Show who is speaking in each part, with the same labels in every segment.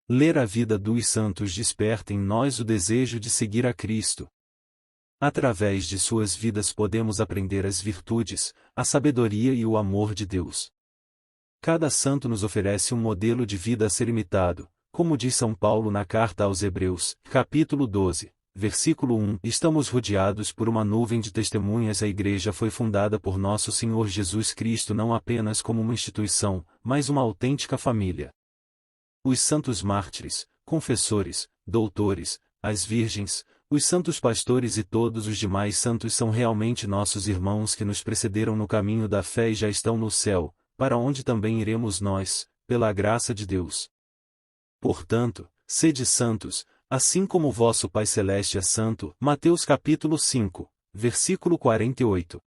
Speaker 1: Ler a vida dos santos desperta em nós o desejo de seguir a Cristo. Através de suas vidas podemos aprender as virtudes, a sabedoria e o amor de Deus. Cada santo nos oferece um modelo de vida a ser imitado, como diz São Paulo na carta aos Hebreus, capítulo 12, versículo 1. Estamos rodeados por uma nuvem de testemunhas. A Igreja foi fundada por nosso Senhor Jesus Cristo não apenas como uma instituição, mas uma autêntica família. Os santos mártires, confessores, doutores, as virgens, os santos pastores e todos os demais santos são realmente nossos irmãos que nos precederam no caminho da fé e já estão no céu, para onde também iremos nós, pela graça de Deus. Portanto, sede santos, assim como o vosso Pai Celeste é santo. Mateus capítulo 5, versículo 48.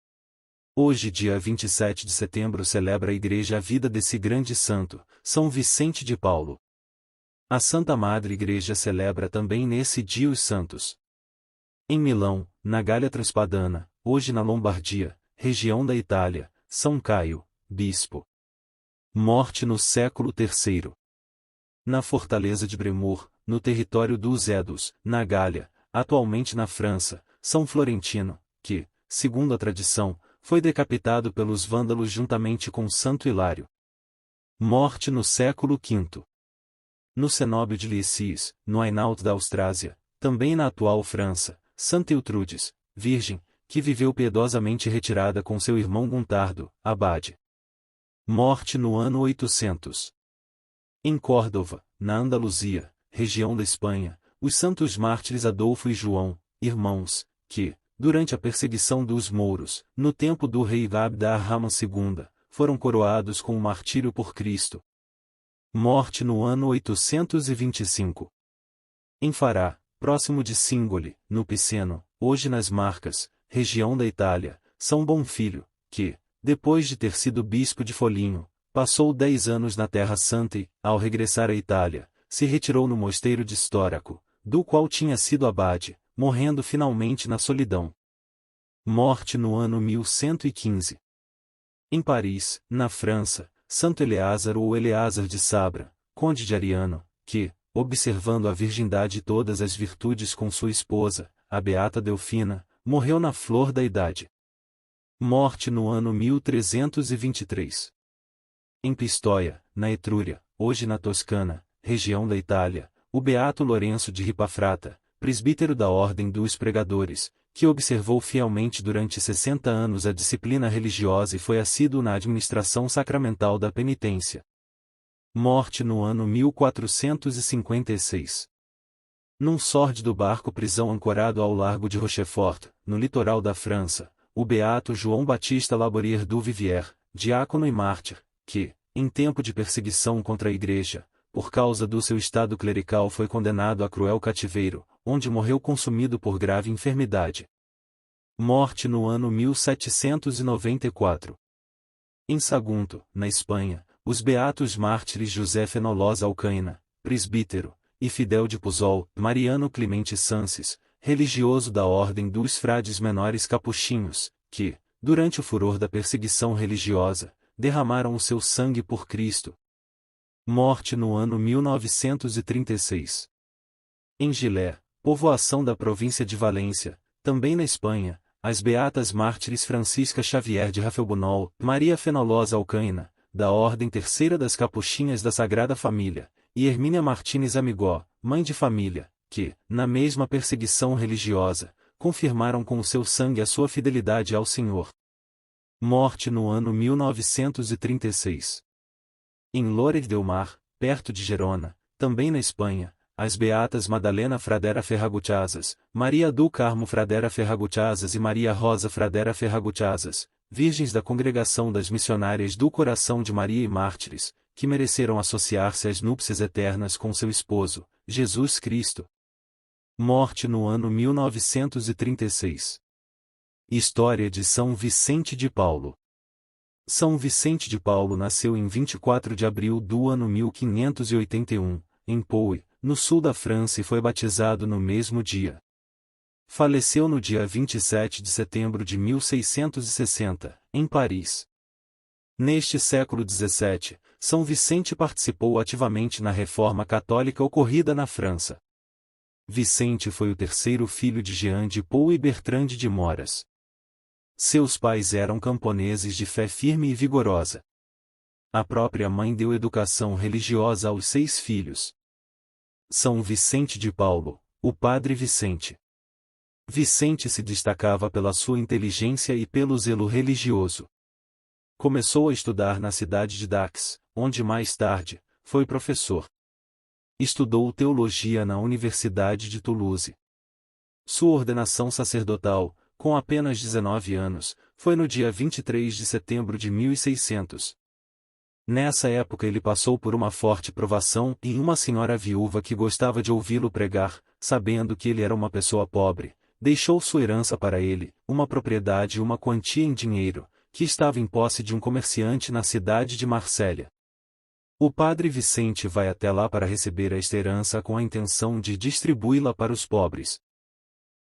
Speaker 1: Hoje, dia 27 de setembro, celebra a Igreja a vida desse grande santo, São Vicente de Paulo. A Santa Madre Igreja celebra também nesse dia os santos. Em Milão, na Gália Transpadana, hoje na Lombardia, região da Itália, São Caio, bispo. Morte no século III. Na fortaleza de Bremur, no território dos Edos, na Gália, atualmente na França, São Florentino, que, segundo a tradição, foi decapitado pelos vândalos juntamente com Santo Hilário. Morte no século V. No cenóbio de Lissies, no Hainaut da Austrásia, também na atual França, Santa Iltrudes, virgem, que viveu piedosamente retirada com seu irmão Guntardo, abade. Morte no ano 800. Em Córdoba, na Andaluzia, região da Espanha, os santos mártires Adolfo e João, irmãos, que, durante a perseguição dos mouros, no tempo do rei Abd ar-Rahman II, foram coroados com o martírio por Cristo. Morte no ano 825. Em Fará, próximo de Singoli, no Piceno, hoje nas Marcas, região da Itália, São Bonfilho, que, depois de ter sido bispo de Foligno, passou 10 anos na Terra Santa e, ao regressar à Itália, se retirou no mosteiro de Storaco, do qual tinha sido abade, morrendo finalmente na solidão. Morte no ano 1115. Em Paris, na França, Santo Eleázar ou Eleázar de Sabra, conde de Ariano, que, observando a virgindade e todas as virtudes com sua esposa, a beata Delfina, morreu na flor da idade. Morte no ano 1323. Em Pistoia, na Etrúria, hoje na Toscana, região da Itália, o beato Lourenço de Ripafrata, presbítero da Ordem dos Pregadores, que observou fielmente durante 60 anos a disciplina religiosa e foi assíduo na administração sacramental da penitência. Morte no ano 1456. Num sórdido barco-prisão ancorado ao largo de Rochefort, no litoral da França, o beato João Batista Laborier du Vivier, diácono e mártir, que, em tempo de perseguição contra a Igreja, por causa do seu estado clerical foi condenado a cruel cativeiro, onde morreu consumido por grave enfermidade. Morte no ano 1794. Em Sagunto, na Espanha, os beatos mártires José Fenolós Alcaina, presbítero, e Fidel de Puzol, Mariano Clemente Sances, religioso da Ordem dos Frades Menores Capuchinhos, que, durante o furor da perseguição religiosa, derramaram o seu sangue por Cristo. Morte no ano 1936. Em Gilé, povoação da província de Valência, também na Espanha, as beatas mártires Francisca Xavier de Rafelbunol, Maria Fenolós Alcaina, da Ordem Terceira das Capuchinhas da Sagrada Família, e Hermínia Martínez Amigó, mãe de família, que, na mesma perseguição religiosa, confirmaram com o seu sangue a sua fidelidade ao Senhor. Morte no ano 1936. Em Lloret del Mar, perto de Gerona, também na Espanha, as beatas Madalena Fradera Ferraguchazas, Maria do Carmo Fradera Ferraguchazas e Maria Rosa Fradera Ferraguchazas, virgens da Congregação das Missionárias do Coração de Maria e mártires, que mereceram associar-se às núpcias eternas com seu esposo, Jesus Cristo. Morte no ano 1936. História de São Vicente de Paulo. São Vicente de Paulo nasceu em 24 de abril do ano 1581, em Pau, no sul da França e foi batizado no mesmo dia. Faleceu no dia 27 de setembro de 1660, em Paris. Neste século XVII, São Vicente participou ativamente na reforma católica ocorrida na França. Vicente foi o terceiro filho de Jean de Paul e Bertrande de Moras. Seus pais eram camponeses de fé firme e vigorosa. A própria mãe deu educação religiosa aos 6 filhos. São Vicente de Paulo, o Padre Vicente. Vicente se destacava pela sua inteligência e pelo zelo religioso. Começou a estudar na cidade de Dax, onde mais tarde, foi professor. Estudou teologia na Universidade de Toulouse. Sua ordenação sacerdotal, com apenas 19 anos, foi no dia 23 de setembro de 1600. Nessa época ele passou por uma forte provação e uma senhora viúva que gostava de ouvi-lo pregar, sabendo que ele era uma pessoa pobre, deixou sua herança para ele, uma propriedade e uma quantia em dinheiro, que estava em posse de um comerciante na cidade de Marsella. O padre Vicente vai até lá para receber esta herança com a intenção de distribuí-la para os pobres.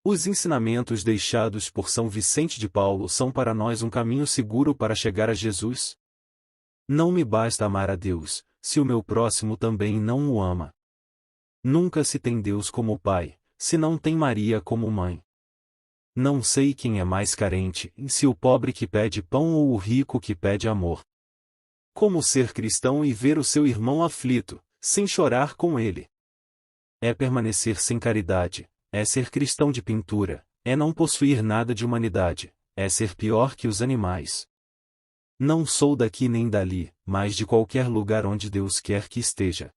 Speaker 1: Os ensinamentos deixados por São Vicente de Paulo são para nós um caminho seguro para chegar a Jesus. Não me basta amar a Deus, se o meu próximo também não o ama. Nunca se tem Deus como Pai, se não tem Maria como mãe. Não sei quem é mais carente, se o pobre que pede pão ou o rico que pede amor. Como ser cristão e ver o seu irmão aflito, sem chorar com ele? É permanecer sem caridade, é ser cristão de pintura, é não possuir nada de humanidade, é ser pior que os animais. Não sou daqui nem dali, mas de qualquer lugar onde Deus quer que esteja.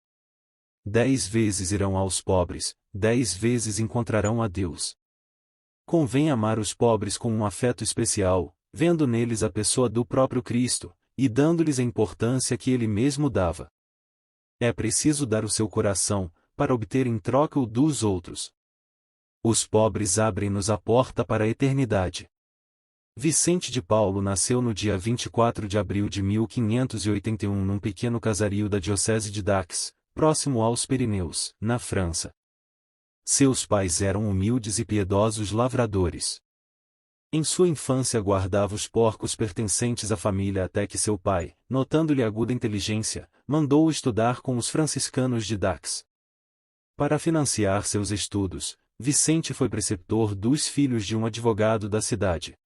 Speaker 1: 10 vezes irão aos pobres, 10 vezes encontrarão a Deus. Convém amar os pobres com um afeto especial, vendo neles a pessoa do próprio Cristo, e dando-lhes a importância que ele mesmo dava. É preciso dar o seu coração, para obter em troca o dos outros. Os pobres abrem-nos a porta para a eternidade. Vicente de Paulo nasceu no dia 24 de abril de 1581 num pequeno casario da diocese de Dax, próximo aos Pirineus, na França. Seus pais eram humildes e piedosos lavradores. Em sua infância guardava os porcos pertencentes à família até que seu pai, notando-lhe aguda inteligência, mandou-o estudar com os franciscanos de Dax. Para financiar seus estudos, Vicente foi preceptor dos filhos de um advogado da cidade.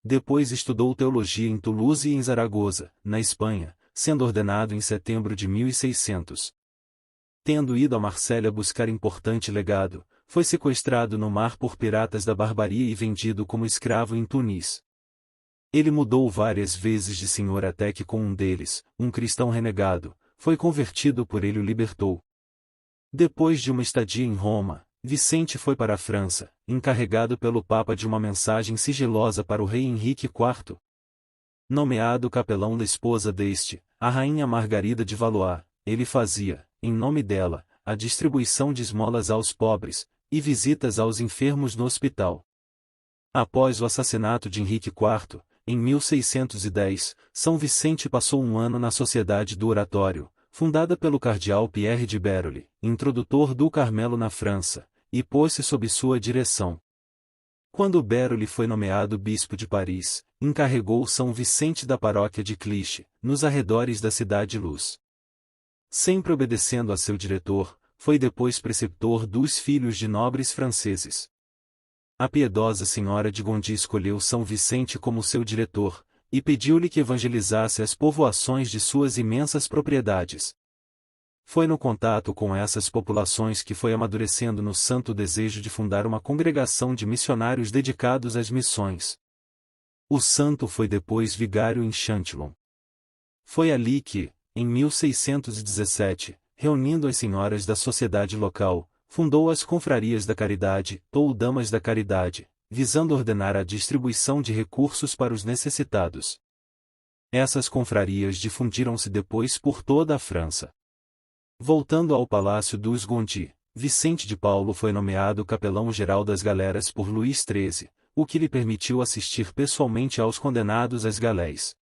Speaker 1: Depois estudou teologia em Toulouse e em Zaragoza, na Espanha, sendo ordenado em setembro de 1600. Tendo ido a Marsella buscar importante legado, foi sequestrado no mar por piratas da barbaria e vendido como escravo em Tunis. Ele mudou várias vezes de senhor até que com um deles, um cristão renegado, foi convertido por ele o libertou. Depois de uma estadia em Roma, Vicente foi para a França, encarregado pelo Papa de uma mensagem sigilosa para o rei Henrique IV. Nomeado capelão da esposa deste, a rainha Margarida de Valois, ele fazia, em nome dela, a distribuição de esmolas aos pobres, e visitas aos enfermos no hospital. Após o assassinato de Henrique IV, em 1610, São Vicente passou um ano na Sociedade do Oratório, fundada pelo cardeal Pierre de Berulle, introdutor do Carmelo na França, e pôs-se sob sua direção. Quando Berulle foi nomeado bispo de Paris, encarregou São Vicente da paróquia de Clichy, nos arredores da Cidade Luz. Sempre obedecendo a seu diretor, foi depois preceptor dos filhos de nobres franceses. A piedosa senhora de Gondi escolheu São Vicente como seu diretor, e pediu-lhe que evangelizasse as povoações de suas imensas propriedades. Foi no contato com essas populações que foi amadurecendo no santo desejo de fundar uma congregação de missionários dedicados às missões. O santo foi depois vigário em Châtillon. Foi ali que, em 1617, reunindo as senhoras da sociedade local, fundou as Confrarias da Caridade, ou Damas da Caridade, visando ordenar a distribuição de recursos para os necessitados. Essas confrarias difundiram-se depois por toda a França. Voltando ao Palácio dos Gondi, Vicente de Paulo foi nomeado capelão-geral das galeras por Luís XIII, o que lhe permitiu assistir pessoalmente aos condenados às galés.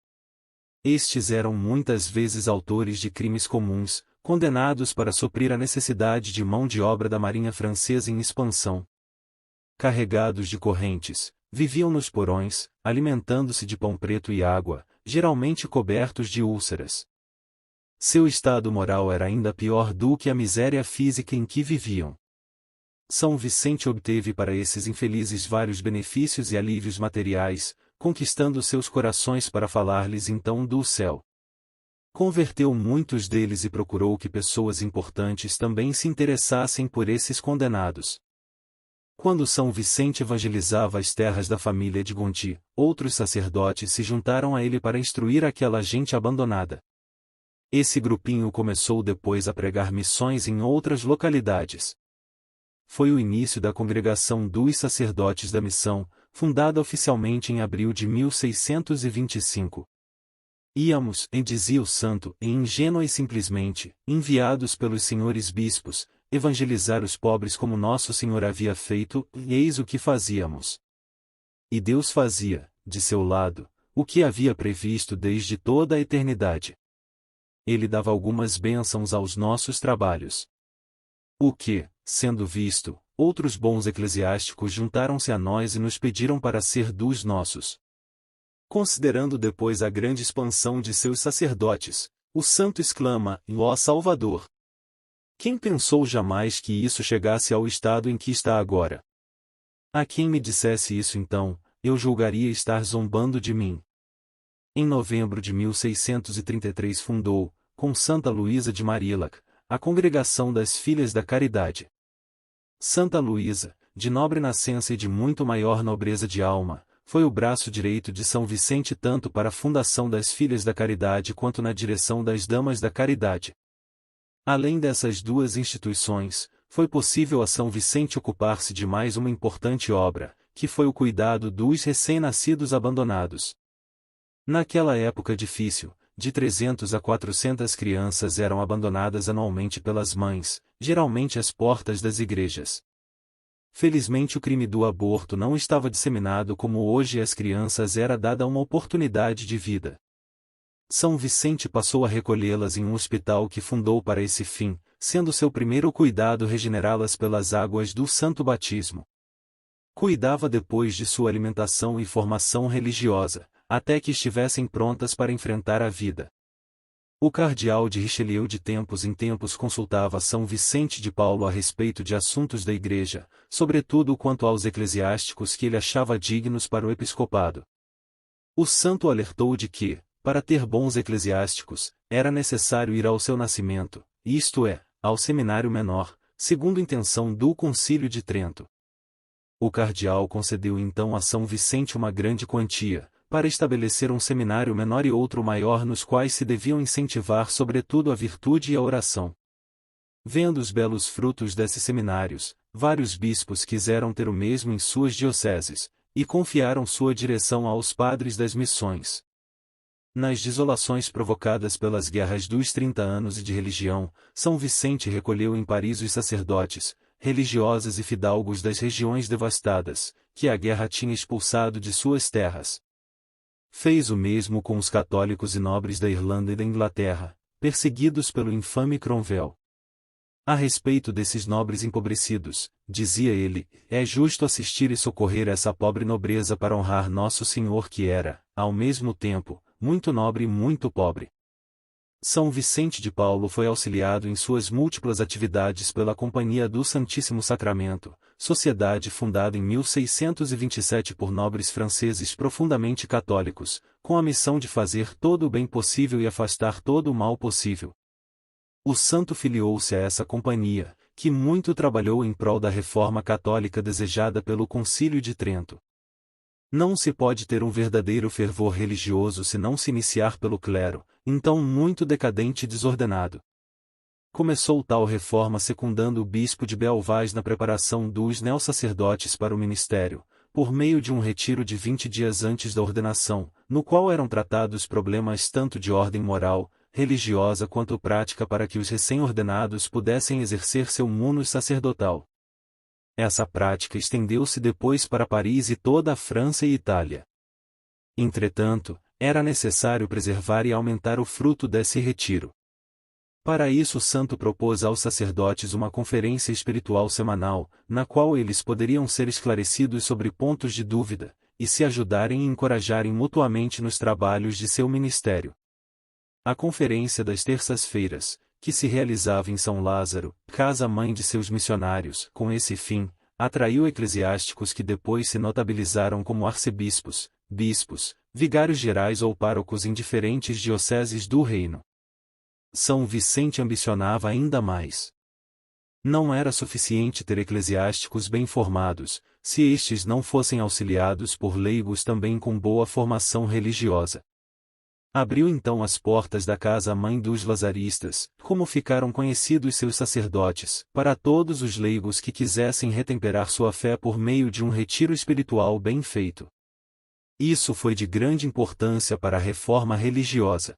Speaker 1: Estes eram muitas vezes autores de crimes comuns, condenados para suprir a necessidade de mão de obra da marinha francesa em expansão. Carregados de correntes, viviam nos porões, alimentando-se de pão preto e água, geralmente cobertos de úlceras. Seu estado moral era ainda pior do que a miséria física em que viviam. São Vicente obteve para esses infelizes vários benefícios e alívios materiais, conquistando seus corações para falar-lhes então do céu. Converteu muitos deles e procurou que pessoas importantes também se interessassem por esses condenados. Quando São Vicente evangelizava as terras da família de Gonti, outros sacerdotes se juntaram a ele para instruir aquela gente abandonada. Esse grupinho começou depois a pregar missões em outras localidades. Foi o início da Congregação dos Sacerdotes da Missão, fundada oficialmente em abril de 1625. Íamos, dizia o santo, ingênua e simplesmente, enviados pelos senhores bispos, evangelizar os pobres como Nosso Senhor havia feito, e eis o que fazíamos. E Deus fazia, de seu lado, o que havia previsto desde toda a eternidade. Ele dava algumas bênçãos aos nossos trabalhos. O que, sendo visto, outros bons eclesiásticos juntaram-se a nós e nos pediram para ser dos nossos. Considerando depois a grande expansão de seus sacerdotes, o santo exclama: ó Salvador! Quem pensou jamais que isso chegasse ao estado em que está agora? A quem me dissesse isso então, eu julgaria estar zombando de mim. Em novembro de 1633 fundou, com Santa Luísa de Marillac, a Congregação das Filhas da Caridade. Santa Luísa, de nobre nascença e de muito maior nobreza de alma, foi o braço direito de São Vicente tanto para a fundação das Filhas da Caridade quanto na direção das Damas da Caridade. Além dessas duas instituições, foi possível a São Vicente ocupar-se de mais uma importante obra, que foi o cuidado dos recém-nascidos abandonados. Naquela época difícil, de 300 a 400 crianças eram abandonadas anualmente pelas mães, geralmente às portas das igrejas. Felizmente o crime do aborto não estava disseminado como hoje e às crianças era dada uma oportunidade de vida. São Vicente passou a recolhê-las em um hospital que fundou para esse fim, sendo seu primeiro cuidado regenerá-las pelas águas do Santo Batismo. Cuidava depois de sua alimentação e formação religiosa, até que estivessem prontas para enfrentar a vida. O cardeal de Richelieu de tempos em tempos consultava São Vicente de Paulo a respeito de assuntos da igreja, sobretudo quanto aos eclesiásticos que ele achava dignos para o episcopado. O santo alertou de que, para ter bons eclesiásticos, era necessário ir ao seu nascimento, isto é, ao seminário menor, segundo intenção do Concílio de Trento. O cardeal concedeu então a São Vicente uma grande quantia, para estabelecer um seminário menor e outro maior nos quais se deviam incentivar sobretudo a virtude e a oração. Vendo os belos frutos desses seminários, vários bispos quiseram ter o mesmo em suas dioceses, e confiaram sua direção aos padres das missões. Nas desolações provocadas pelas guerras dos 30 anos e de religião, São Vicente recolheu em Paris os sacerdotes, religiosas e fidalgos das regiões devastadas, que a guerra tinha expulsado de suas terras. Fez o mesmo com os católicos e nobres da Irlanda e da Inglaterra, perseguidos pelo infame Cromwell. A respeito desses nobres empobrecidos, dizia ele, é justo assistir e socorrer essa pobre nobreza para honrar Nosso Senhor que era, ao mesmo tempo, muito nobre e muito pobre. São Vicente de Paulo foi auxiliado em suas múltiplas atividades pela Companhia do Santíssimo Sacramento, sociedade fundada em 1627 por nobres franceses profundamente católicos, com a missão de fazer todo o bem possível e afastar todo o mal possível. O santo filiou-se a essa companhia, que muito trabalhou em prol da reforma católica desejada pelo Concílio de Trento. Não se pode ter um verdadeiro fervor religioso se não se iniciar pelo clero, então muito decadente e desordenado. Começou tal reforma secundando o bispo de Belvais na preparação dos neossacerdotes para o ministério, por meio de um retiro de 20 dias antes da ordenação, no qual eram tratados problemas tanto de ordem moral, religiosa quanto prática para que os recém-ordenados pudessem exercer seu munus sacerdotal. Essa prática estendeu-se depois para Paris e toda a França e Itália. Entretanto, era necessário preservar e aumentar o fruto desse retiro. Para isso o santo propôs aos sacerdotes uma conferência espiritual semanal, na qual eles poderiam ser esclarecidos sobre pontos de dúvida, e se ajudarem e encorajarem mutuamente nos trabalhos de seu ministério. A conferência das terças-feiras, que se realizava em São Lázaro, casa-mãe de seus missionários, com esse fim, atraiu eclesiásticos que depois se notabilizaram como arcebispos, bispos, vigários gerais ou párocos em diferentes dioceses do reino. São Vicente ambicionava ainda mais. Não era suficiente ter eclesiásticos bem formados, se estes não fossem auxiliados por leigos também com boa formação religiosa. Abriu então as portas da casa-mãe dos lazaristas, como ficaram conhecidos seus sacerdotes, para todos os leigos que quisessem retemperar sua fé por meio de um retiro espiritual bem feito. Isso foi de grande importância para a reforma religiosa.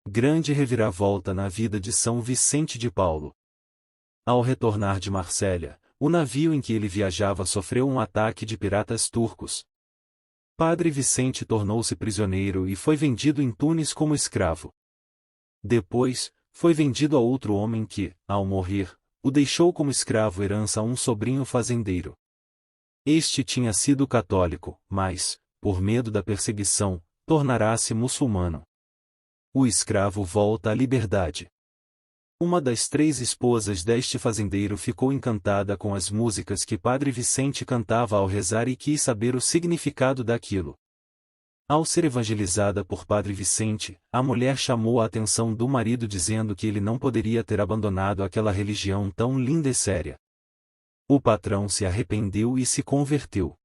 Speaker 1: Grande reviravolta na vida de São Vicente de Paulo. Ao retornar de Marsella, o navio em que ele viajava sofreu um ataque de piratas turcos. Padre Vicente tornou-se prisioneiro e foi vendido em Tunis como escravo. Depois, foi vendido a outro homem que, ao morrer, o deixou como escravo herança a um sobrinho fazendeiro. Este tinha sido católico, mas, por medo da perseguição, tornará-se muçulmano. O escravo volta à liberdade. Uma das 3 esposas deste fazendeiro ficou encantada com as músicas que Padre Vicente cantava ao rezar e quis saber o significado daquilo. Ao ser evangelizada por Padre Vicente, a mulher chamou a atenção do marido dizendo que ele não poderia ter abandonado aquela religião tão linda e séria. O patrão se arrependeu e se converteu.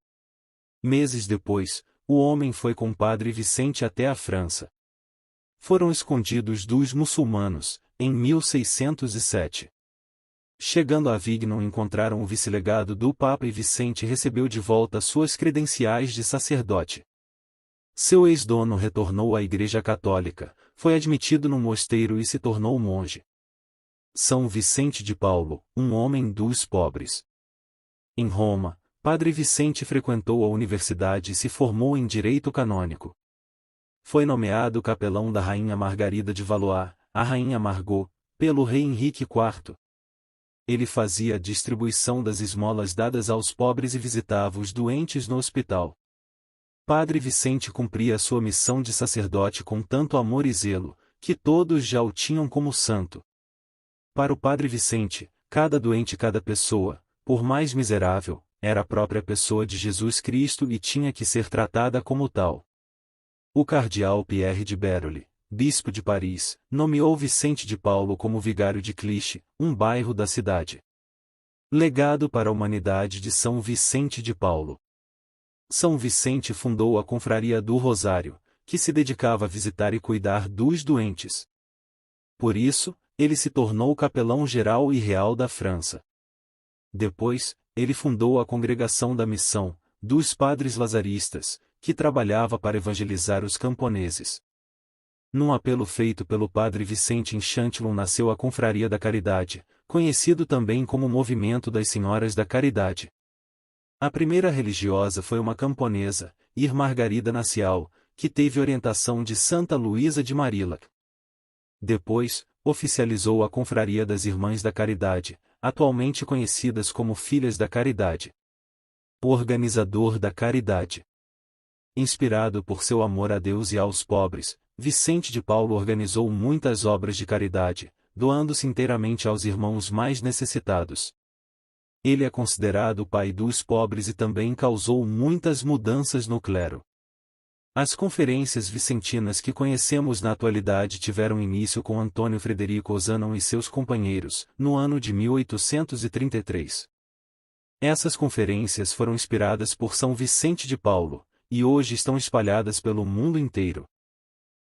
Speaker 1: Meses depois, o homem foi com Padre Vicente até a França. Foram escondidos dos muçulmanos, em 1607. Chegando a Avignon encontraram o vice-legado do Papa e Vicente recebeu de volta suas credenciais de sacerdote. Seu ex-dono retornou à Igreja Católica, foi admitido no mosteiro e se tornou monge. São Vicente de Paulo, um homem dos pobres. Em Roma, Padre Vicente frequentou a universidade e se formou em direito canônico. Foi nomeado capelão da Rainha Margarida de Valois, a Rainha Margot, pelo rei Henrique IV. Ele fazia a distribuição das esmolas dadas aos pobres e visitava os doentes no hospital. Padre Vicente cumpria sua missão de sacerdote com tanto amor e zelo, que todos já o tinham como santo. Para o Padre Vicente, cada doente e cada pessoa, por mais miserável, era a própria pessoa de Jesus Cristo e tinha que ser tratada como tal. O cardeal Pierre de Berulle, bispo de Paris, nomeou Vicente de Paulo como vigário de Clichy, um bairro da cidade. Legado para a humanidade de São Vicente de Paulo. São Vicente fundou a Confraria do Rosário, que se dedicava a visitar e cuidar dos doentes. Por isso, ele se tornou capelão geral e real da França. Depois, ele fundou a Congregação da Missão, dos Padres Lazaristas, que trabalhava para evangelizar os camponeses. Num apelo feito pelo Padre Vicente em Châtillon nasceu a Confraria da Caridade, conhecido também como Movimento das Senhoras da Caridade. A primeira religiosa foi uma camponesa, Ir Margarida Nacial, que teve orientação de Santa Luísa de Marillac. Depois, oficializou a Confraria das Irmãs da Caridade, atualmente conhecidas como Filhas da Caridade. O organizador da caridade. Inspirado por seu amor a Deus e aos pobres, Vicente de Paulo organizou muitas obras de caridade, doando-se inteiramente aos irmãos mais necessitados. Ele é considerado o pai dos pobres e também causou muitas mudanças no clero. As conferências vicentinas que conhecemos na atualidade tiveram início com Antônio Frederico Ozanam e seus companheiros, no ano de 1833. Essas conferências foram inspiradas por São Vicente de Paulo, e hoje estão espalhadas pelo mundo inteiro.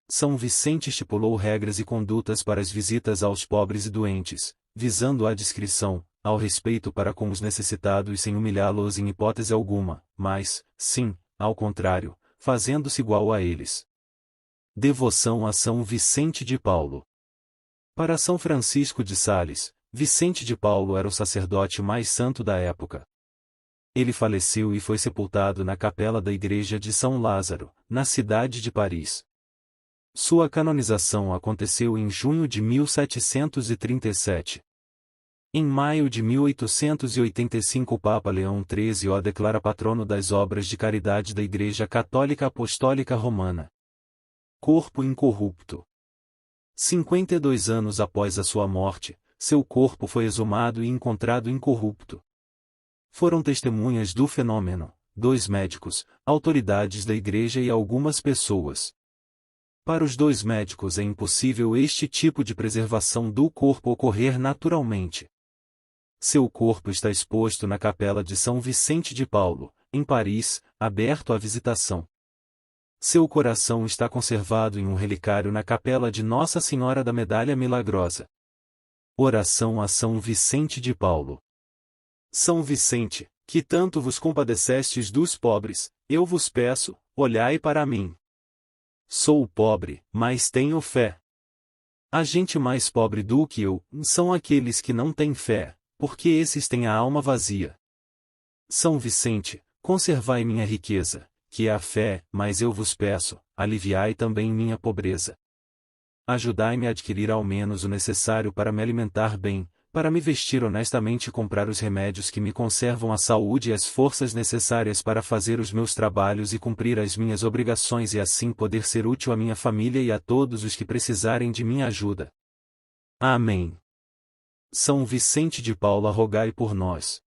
Speaker 1: São Vicente estipulou regras e condutas para as visitas aos pobres e doentes, visando a discrição, ao respeito para com os necessitados sem humilhá-los em hipótese alguma, mas, sim, ao contrário, fazendo-se igual a eles. Devoção a São Vicente de Paulo. Para São Francisco de Sales, Vicente de Paulo era o sacerdote mais santo da época. Ele faleceu e foi sepultado na capela da igreja de São Lázaro, na cidade de Paris. Sua canonização aconteceu em junho de 1737. Em maio de 1885 o Papa Leão XIII o declara patrono das obras de caridade da Igreja Católica Apostólica Romana. Corpo incorrupto. 52 anos após a sua morte, seu corpo foi exumado e encontrado incorrupto. Foram testemunhas do fenômeno 2 médicos, autoridades da Igreja e algumas pessoas. Para os 2 médicos é impossível este tipo de preservação do corpo ocorrer naturalmente. Seu corpo está exposto na Capela de São Vicente de Paulo, em Paris, aberto à visitação. Seu coração está conservado em um relicário na Capela de Nossa Senhora da Medalha Milagrosa. Oração a São Vicente de Paulo. São Vicente, que tanto vos compadecestes dos pobres, eu vos peço, olhai para mim. Sou pobre, mas tenho fé. A gente mais pobre do que eu, são aqueles que não têm fé, porque esses têm a alma vazia. São Vicente, conservai minha riqueza, que é a fé, mas eu vos peço, aliviai também minha pobreza. Ajudai-me a adquirir ao menos o necessário para me alimentar bem, para me vestir honestamente e comprar os remédios que me conservam a saúde e as forças necessárias para fazer os meus trabalhos e cumprir as minhas obrigações e assim poder ser útil à minha família e a todos os que precisarem de minha ajuda. Amém. São Vicente de Paulo, rogai por nós.